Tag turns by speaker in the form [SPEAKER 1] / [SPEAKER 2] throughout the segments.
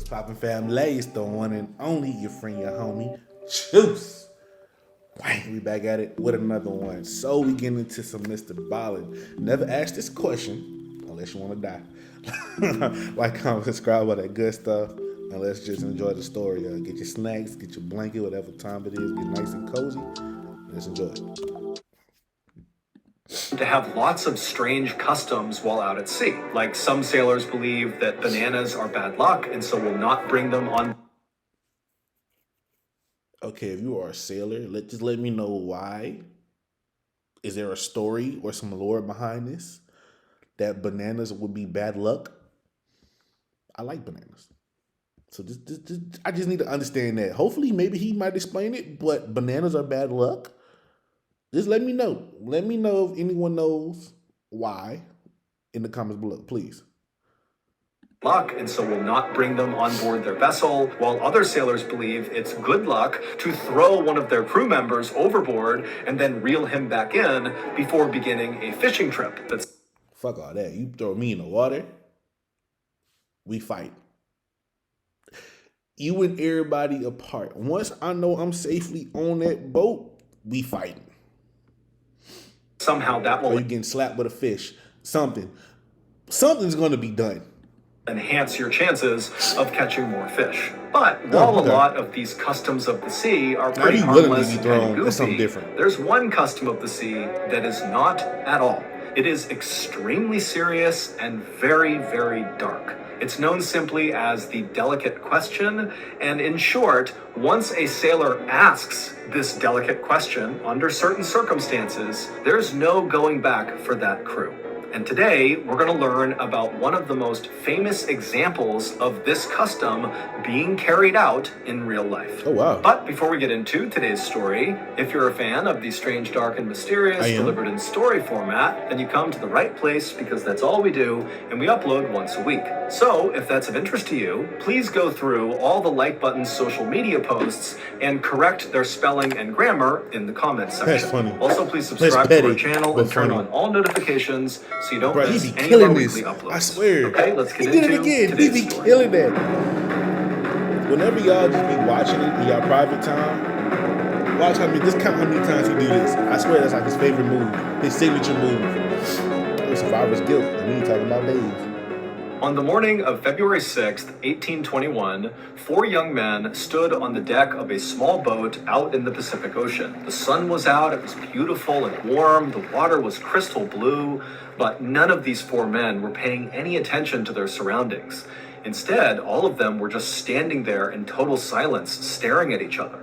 [SPEAKER 1] Poppin' family, it's the one and only your friend, your homie, Juice. Bang, we back at it with another one. So we get into some MrBallen. Never ask this question unless you want to die. Like, comment, subscribe, all that good stuff. And let's just enjoy the story. Get your snacks, get your blanket, whatever time it is. Get nice and cozy. Let's enjoy it.
[SPEAKER 2] To have lots of strange customs while out at sea. Like some sailors believe that bananas are bad luck and so will not bring them on.
[SPEAKER 1] Okay, if you are a sailor, just let me know why. Is there a story or some lore behind this? That bananas would be bad luck? I like bananas. So I just need to understand that. Hopefully, maybe he might explain it, but bananas are bad luck? Just let me know. Let me know if anyone knows why in the comments below, please.
[SPEAKER 2] Luck, and so will not bring them on board their vessel, while other sailors believe it's good luck to throw one of their crew members overboard and then reel him back in before beginning a fishing trip.
[SPEAKER 1] Fuck all that. You throw me in the water, we fight. You and everybody apart. Once I know I'm safely on that boat, we fighting.
[SPEAKER 2] Somehow that will...
[SPEAKER 1] Or you getting slapped with a fish. Something's going to be done.
[SPEAKER 2] Enhance your chances of catching more fish. But while a lot of these customs of the sea are pretty harmless and goofy, there's one custom of the sea that is not at all. It is extremely serious and very, very dark. It's known simply as the delicate question, and in short, once a sailor asks this delicate question under certain circumstances, there's no going back for that crew. And today, we're going to learn about one of the most famous examples of this custom being carried out in real life.
[SPEAKER 1] Oh, wow.
[SPEAKER 2] But before we get into today's story, if you're a fan of the strange, dark, and mysterious delivered in story format, then you come to the right place because that's all we do, and we upload once a week. So, if that's of interest to you, please go through all the like button's social media posts and correct their spelling and grammar in the comments section.
[SPEAKER 1] That's funny.
[SPEAKER 2] Also, please subscribe to our channel and turn on all notifications so you don't miss any of our weekly uploads.
[SPEAKER 1] I swear.
[SPEAKER 2] Okay, let's get into
[SPEAKER 1] again. He be killing that. Whenever y'all just be watching it in y'all private time, watch how many, just count how many times he do this. I swear that's like his favorite move, his signature move. It's survivor's guilt, and we ain't talking about Dave.
[SPEAKER 2] On the morning of February 6th, 1821, 4 young men stood on the deck of a small boat out in the Pacific Ocean. The sun was out, it was beautiful and warm, the water was crystal blue, but none of these 4 men were paying any attention to their surroundings. Instead, all of them were just standing there in total silence, staring at each other.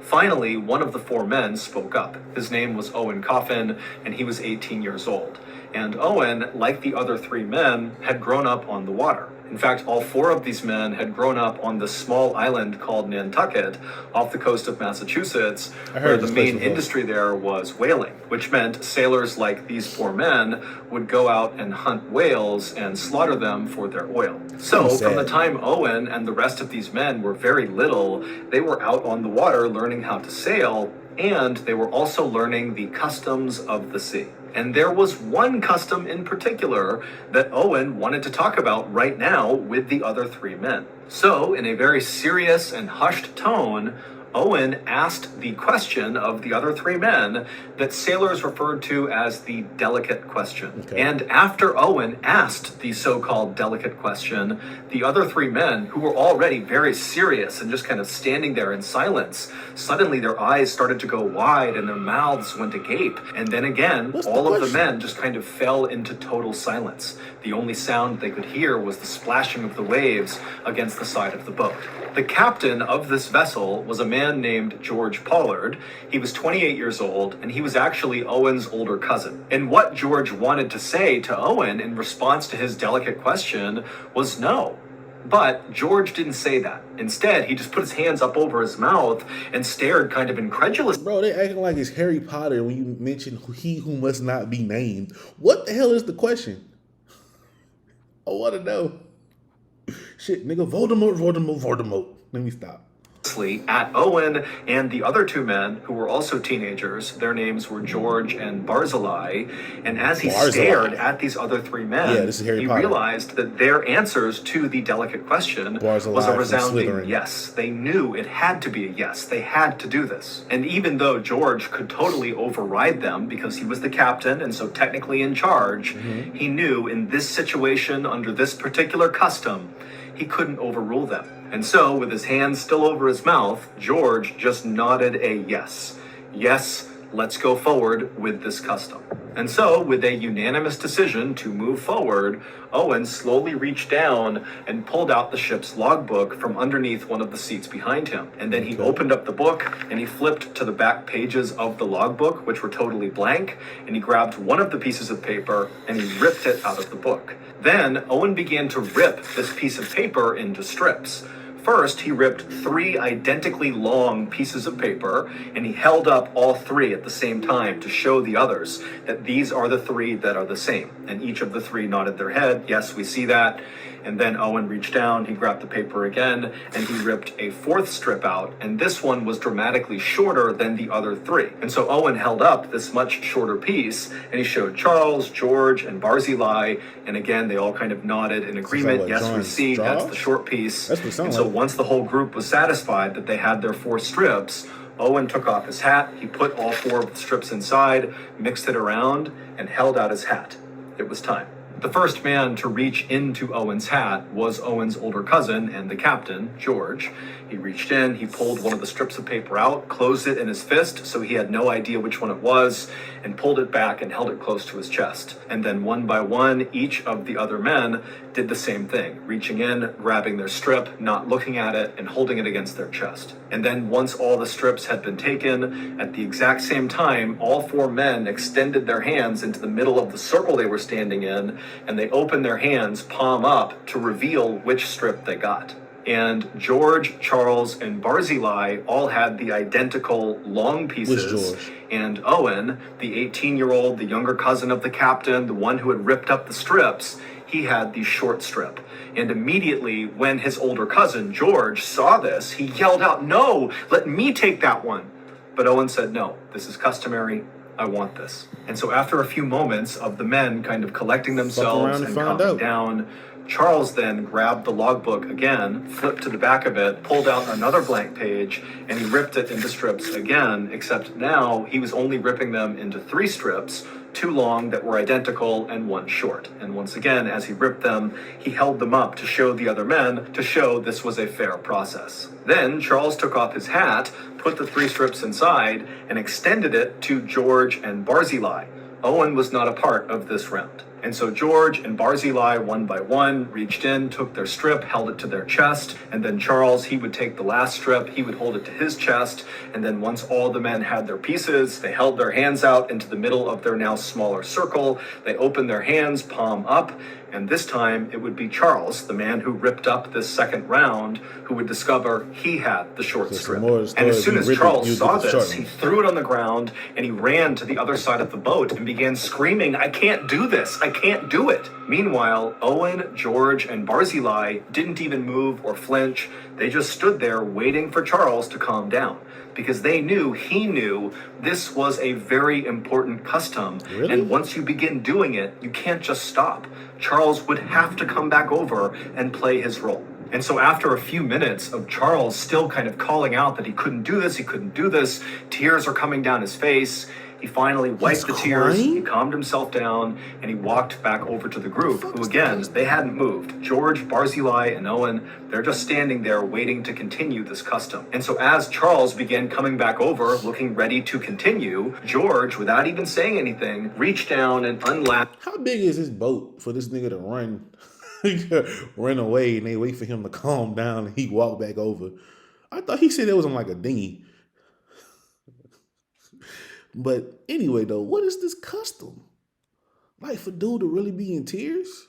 [SPEAKER 2] Finally, one of the 4 men spoke up. His name was Owen Coffin, and he was 18 years old. And Owen, like the other 3 men, had grown up on the water. In fact, all 4 of these men had grown up on the small island called Nantucket off the coast of Massachusetts, where the main industry there was whaling, which meant sailors like these 4 men would go out and hunt whales and slaughter them for their oil. So from the time Owen and the rest of these men were very little, they were out on the water learning how to sail, and they were also learning the customs of the sea. And there was one custom in particular that Owen wanted to talk about right now with the other 3 men. So, in a very serious and hushed tone, Owen asked the question of the other 3 men that sailors referred to as the delicate question. Okay. And after Owen asked the so-called delicate question, the other 3 men, who were already very serious and just kind of standing there in silence, suddenly their eyes started to go wide and their mouths went agape. And then again, all of the men just kind of fell into total silence. The only sound they could hear was the splashing of the waves against the side of the boat. The captain of this vessel was a man named George Pollard. He was 28 years old, and he was actually Owen's older cousin. And what George wanted to say to Owen in response to his delicate question was no. But George didn't say that. Instead, he just put his hands up over his mouth and stared kind of incredulous.
[SPEAKER 1] Bro, they acting like it's Harry Potter when you mention he who must not be named. What the hell is the question? I want to know. Shit, nigga, Voldemort, Voldemort, Voldemort. Let me stop.
[SPEAKER 2] At Owen and the other two men who were also teenagers. Their names were George and Barzillai. And as he stared at these other three men, he realized that their answers to the delicate question was a resounding yes. They knew it had to be a yes. They had to do this. And even though George could totally override them because he was the captain and so technically in charge, he knew in this situation, under this particular custom, he couldn't overrule them. And so, with his hands still over his mouth, George just nodded a yes. Yes, let's go forward with this custom. And so, with a unanimous decision to move forward, Owen slowly reached down and pulled out the ship's logbook from underneath one of the seats behind him. And then he opened up the book and he flipped to the back pages of the logbook, which were totally blank, and he grabbed one of the pieces of paper and he ripped it out of the book. Then Owen began to rip this piece of paper into strips. First, he ripped 3 identically long pieces of paper, and he held up all 3 at the same time to show the others that these are the 3 that are the same. And each of the 3 nodded their head, yes, we see that. And then Owen reached down, he grabbed the paper again, and he ripped a 4th strip out, and this one was dramatically shorter than the other 3. And so Owen held up this much shorter piece, and he showed Charles, George, and Barzillai, and again, they all kind of nodded in agreement. Yes, we see, that's the short piece. And so once the whole group was satisfied that they had their 4 strips, Owen took off his hat, he put all 4 of the strips inside, mixed it around, and held out his hat. It was time. The first man to reach into Owen's hat was Owen's older cousin and the captain, George. He reached in, he pulled one of the strips of paper out, closed it in his fist so he had no idea which one it was, and pulled it back and held it close to his chest. And then one by one, each of the other men did the same thing, reaching in, grabbing their strip, not looking at it, and holding it against their chest. And then once all the strips had been taken, at the exact same time, all 4 men extended their hands into the middle of the circle they were standing in, and they opened their hands palm up to reveal which strip they got. And George, Charles, and Barzillai all had the identical long pieces. And Owen, the 18-year-old, the younger cousin of the captain, the one who had ripped up the strips, he had the short strip. And immediately when his older cousin, George, saw this, he yelled out, "No, let me take that one." But Owen said, "No, this is customary. I want this." And so after a few moments of the men kind of collecting themselves and calming down, Charles then grabbed the logbook again, flipped to the back of it, pulled out another blank page, and he ripped it into strips again, except now he was only ripping them into 3 strips, 2 long that were identical and 1 short. And once again, as he ripped them, he held them up to show the other men, to show this was a fair process. Then Charles took off his hat, put the 3 strips inside, and extended it to George and Barzillai. Owen was not a part of this round. And so George and Barzillai, one by one, reached in, took their strip, held it to their chest, and then Charles, he would take the last strip, he would hold it to his chest, and then once all the men had their pieces, they held their hands out into the middle of their now smaller circle, they opened their hands, palm up, and this time it would be Charles, the man who ripped up this second round, who would discover he had the short strip. And as soon as Charles saw this, he threw it on the ground and he ran to the other side of the boat and began screaming, "I can't do this, I can't do it." Meanwhile, Owen, George, and Barzillai didn't even move or flinch. They just stood there waiting for Charles to calm down, because they knew he knew this was a very important custom. And once you begin doing it, you can't just stop. Charles would have to come back over and play his role. And so after a few minutes of Charles still kind of calling out that he couldn't do this, tears are coming down his face, he finally wiped the tears, he calmed himself down, and he walked back over to the group, who again, they hadn't moved. George, Barzillai, and Owen, they're just standing there waiting to continue this custom. And so as Charles began coming back over, looking ready to continue, George, without even saying anything, reached down and unlatched.
[SPEAKER 1] How big is this boat for this nigga to run away and they wait for him to calm down and he walk back over? I thought he said it was on like a dinghy. But anyway, though, what is this custom? Like for dude to really be in tears?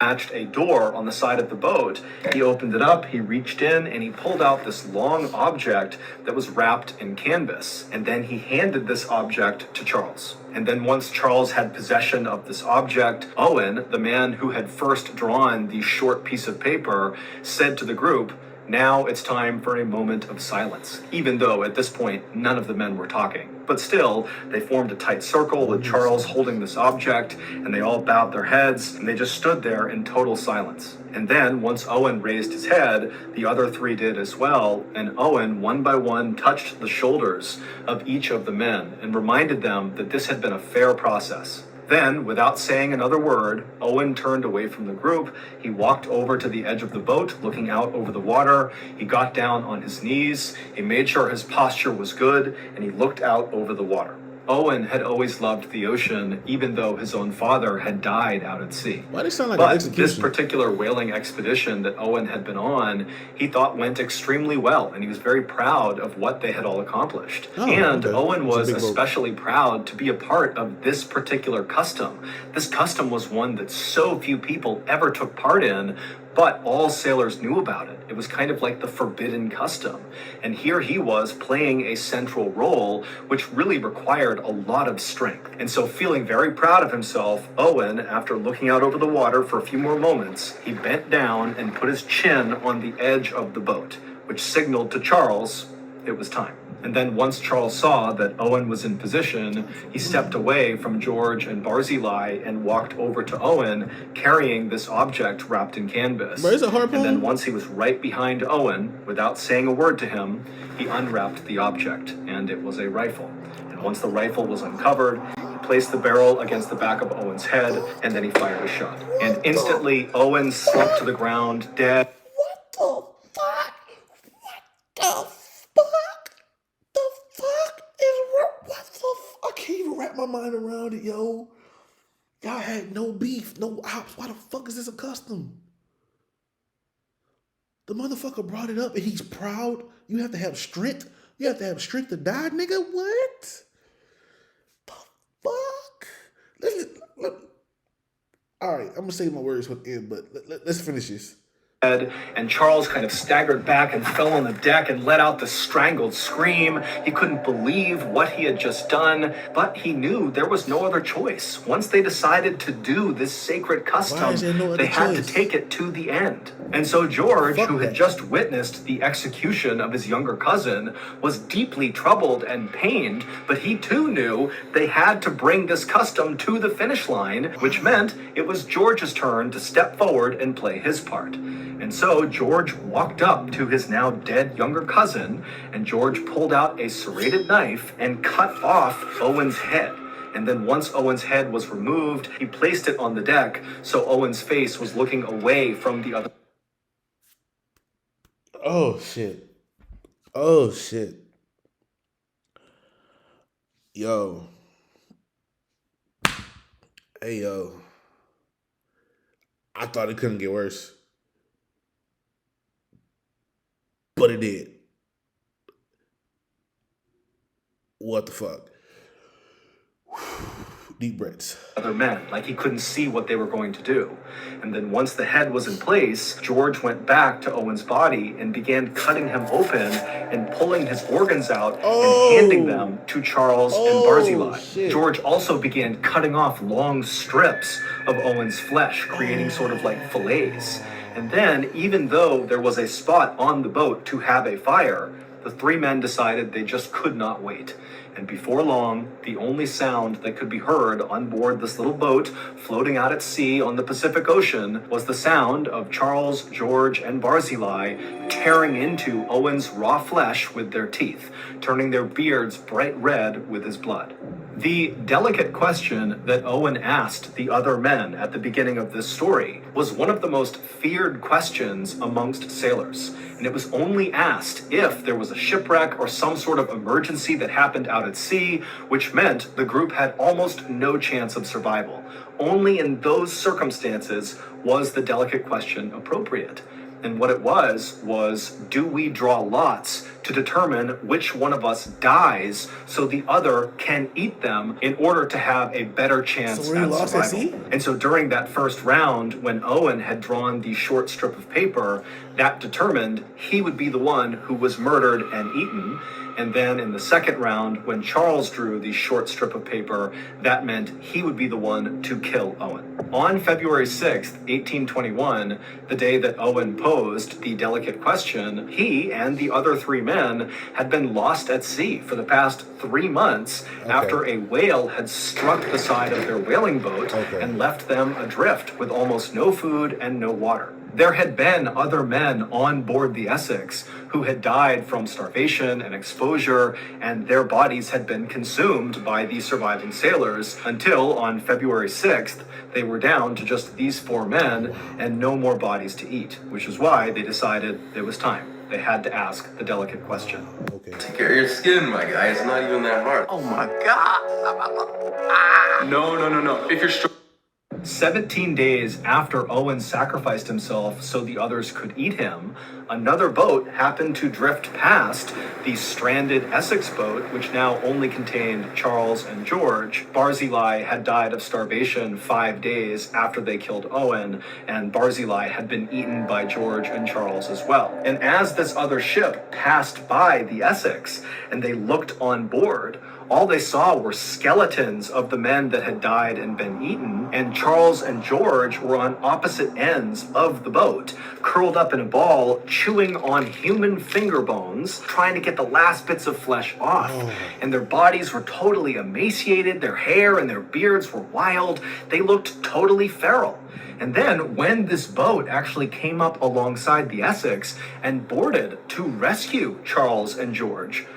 [SPEAKER 2] A door on the side of the boat. He opened it up, he reached in, and he pulled out this long object that was wrapped in canvas. And then he handed this object to Charles. And then once Charles had possession of this object, Owen, the man who had first drawn the short piece of paper, said to the group, "Now it's time for a moment of silence," even though at this point none of the men were talking. But still, they formed a tight circle with Charles holding this object, and they all bowed their heads, and they just stood there in total silence. And then, once Owen raised his head, the other three did as well, and Owen, one by one, touched the shoulders of each of the men and reminded them that this had been a fair process. Then, without saying another word, Owen turned away from the group. He walked over to the edge of the boat, looking out over the water. He got down on his knees. He made sure his posture was good, and he looked out over the water. Owen had always loved the ocean, even though his own father had died out at sea.
[SPEAKER 1] Why does it sound like an
[SPEAKER 2] But
[SPEAKER 1] execution?
[SPEAKER 2] this particular whaling expedition that Owen had been on, he thought went extremely well, and he was very proud of what they had all accomplished. And
[SPEAKER 1] okay.
[SPEAKER 2] Owen
[SPEAKER 1] It's a
[SPEAKER 2] was
[SPEAKER 1] big boat.
[SPEAKER 2] especially proud to be a part of this particular custom. This custom was one that so few people ever took part in, but all sailors knew about it. It was kind of like the forbidden custom. And here he was playing a central role, which really required a lot of strength. And so, feeling very proud of himself, Owen, after looking out over the water for a few more moments, he bent down and put his chin on the edge of the boat, which signaled to Charles it was time. And then once Charles saw that Owen was in position, he stepped away from George and Barzillai and walked over to Owen, carrying this object wrapped in canvas.
[SPEAKER 1] Bro, is it a harpoon?
[SPEAKER 2] And then once he was right behind Owen, without saying a word to him, he unwrapped the object, and it was a rifle. And once the rifle was uncovered, he placed the barrel against the back of Owen's head, and then he fired a shot. And instantly, Owen slumped to the ground, dead.
[SPEAKER 1] What the fuck? What the fuck? The fuck is what the fuck? I can't even wrap my mind around it, yo. Y'all had no beef, no ops. Why the fuck is this a custom? The motherfucker brought it up and he's proud. You have to have strength. You have to have strength to die, nigga. What? The fuck? All right, I'm gonna say my words with the end, but let's finish this.
[SPEAKER 2] And Charles kind of staggered back and fell on the deck and let out this strangled scream. He couldn't believe what he had just done, but he knew there was no other choice. Once they decided to do this sacred custom, they had to take it to the end. And so George, who had just witnessed the execution of his younger cousin, was deeply troubled and pained, but he too knew they had to bring this custom to the finish line, which meant it was George's turn to step forward and play his part. And so George walked up to his now dead younger cousin, and George pulled out a serrated knife and cut off Owen's head. And then once Owen's head was removed, he placed it on the deck so Owen's face was looking away from the other.
[SPEAKER 1] Oh shit. Oh shit. Yo. Hey yo. I thought it couldn't get worse. But it did. What the fuck? Deep breaths.
[SPEAKER 2] Other men, like he couldn't see what they were going to do. And then once the head was in place, George went back to Owen's body and began cutting him open and pulling his organs out and handing them to Charles and Barzillai.
[SPEAKER 1] Shit.
[SPEAKER 2] George also began cutting off long strips of Owen's flesh, creating sort of like fillets. And then, even though there was a spot on the boat to have a fire, the three men decided they just could not wait. And before long, the only sound that could be heard on board this little boat floating out at sea on the Pacific Ocean was the sound of Charles, George, and Barzillai tearing into Owen's raw flesh with their teeth, turning their beards bright red with his blood. The delicate question that Owen asked the other men at the beginning of this story was one of the most feared questions amongst sailors, and it was only asked if there was a shipwreck or some sort of emergency that happened out at sea, which meant the group had almost no chance of survival. Only in those circumstances was the delicate question appropriate. And what it was, do we draw lots to determine which one of us dies so the other can eat them in order to have a better chance
[SPEAKER 1] So were you
[SPEAKER 2] at
[SPEAKER 1] lost at
[SPEAKER 2] survival?
[SPEAKER 1] sea?
[SPEAKER 2] And so during that first round, when Owen had drawn the short strip of paper, that determined he would be the one who was murdered and eaten. And then in the second round, when Charles drew the short strip of paper, that meant he would be the one to kill Owen. On February 6th, 1821, the day that Owen posed the delicate question, he and the other three men had been lost at sea for the past 3 months after a whale had struck the side of their whaling boat and left them adrift with almost no food and no water. There had been other men on board the Essex who had died from starvation and exposure, and their bodies had been consumed by the surviving sailors until on February 6th, they were down to just these 4 men and no more bodies to eat, which is why they decided it was time. They had to ask the delicate question.
[SPEAKER 3] Take care of your skin, my guy. It's not even that hard. Oh my God. No. If you're strong.
[SPEAKER 2] 17 days after Owen sacrificed himself so the others could eat him, another boat happened to drift past the stranded Essex boat, which now only contained Charles and George. Barzillai had died of starvation 5 days after they killed Owen, and Barzillai had been eaten by George and Charles as well. And as this other ship passed by the Essex and they looked on board, all they saw were skeletons of the men that had died and been eaten, and Charles and George were on opposite ends of the boat, curled up in a ball, chewing on human finger bones, trying to get the last bits of flesh off. And their bodies were totally emaciated, their hair and their beards were wild, they looked totally feral. And then when this boat actually came up alongside the Essex and boarded to rescue Charles and George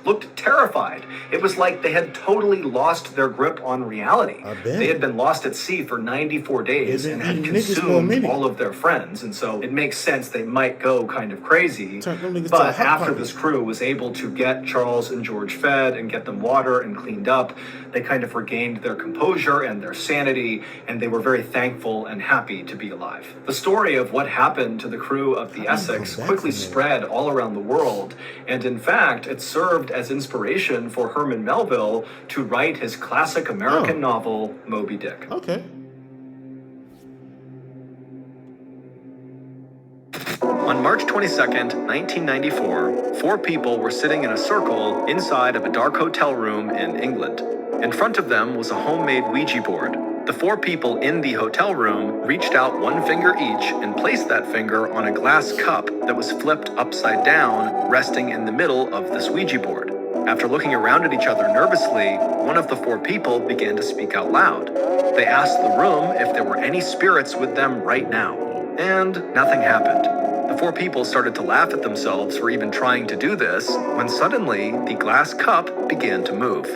[SPEAKER 2] looked terrified. It was like they had totally lost their grip on reality. They had been lost at sea for 94 days and had consumed all of their friends. And so it makes sense they might go kind of crazy. But after this crew was able to get Charles and George fed and get them water and cleaned up, they kind of regained their composure and their sanity, and they were very thankful and happy to be alive. The story of what happened to the crew of the Essex quickly spread all around the world, and in fact, it served as inspiration for Herman Melville to write his classic American novel, Moby Dick. On March 22nd, 1994, 4 people were sitting in a circle inside of a dark hotel room in England. In front of them was a homemade Ouija board. The 4 people in the hotel room reached out 1 finger each and placed that finger on a glass cup that was flipped upside down, resting in the middle of this Ouija board. After looking around at each other nervously, one of the 4 people began to speak out loud. They asked the room if there were any spirits with them right now, and nothing happened. The 4 people started to laugh at themselves for even trying to do this, when suddenly the glass cup began to move.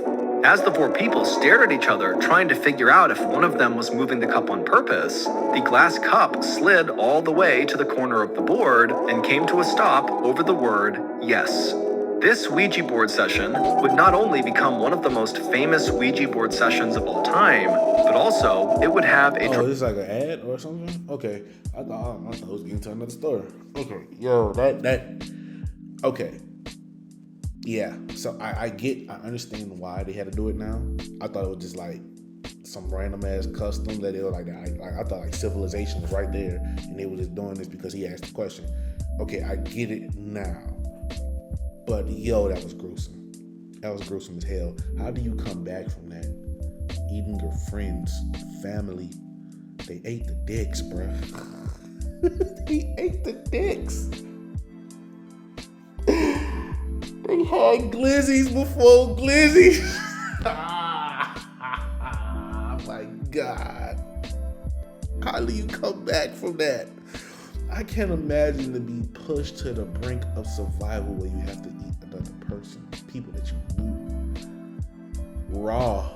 [SPEAKER 2] As the 4 people stared at each other, trying to figure out if one of them was moving the cup on purpose, the glass cup slid all the way to the corner of the board and came to a stop over the word yes. This Ouija board session would not only become one of the most famous Ouija board sessions of all time, but also it would have a...
[SPEAKER 1] this is like an ad or something? Okay. I thought it was getting to another story. Okay. Yo, okay. Yeah, so I understand why they had to do it now. I thought it was just like some random ass custom that they were like I thought like civilization was right there and they were just doing this because he asked the question. Okay, I get it now. But yo, that was gruesome. That was gruesome as hell. How do you come back from that? Eating your friends, family. They ate the dicks, bruh. He ate the dicks. They had glizzies before glizzies. Oh my God. How do you come back from that? I can't imagine to be pushed to the brink of survival where you have to eat another person, people that you knew. Raw.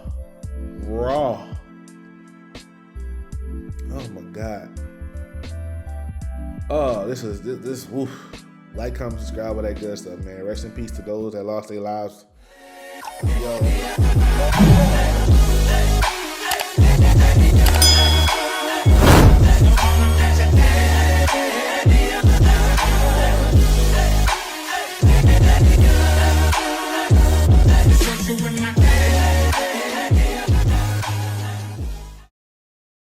[SPEAKER 1] Oh my God. Oh, this woof. Like, comment, subscribe, all that good stuff, man. Rest in peace to those that lost their lives. Yo.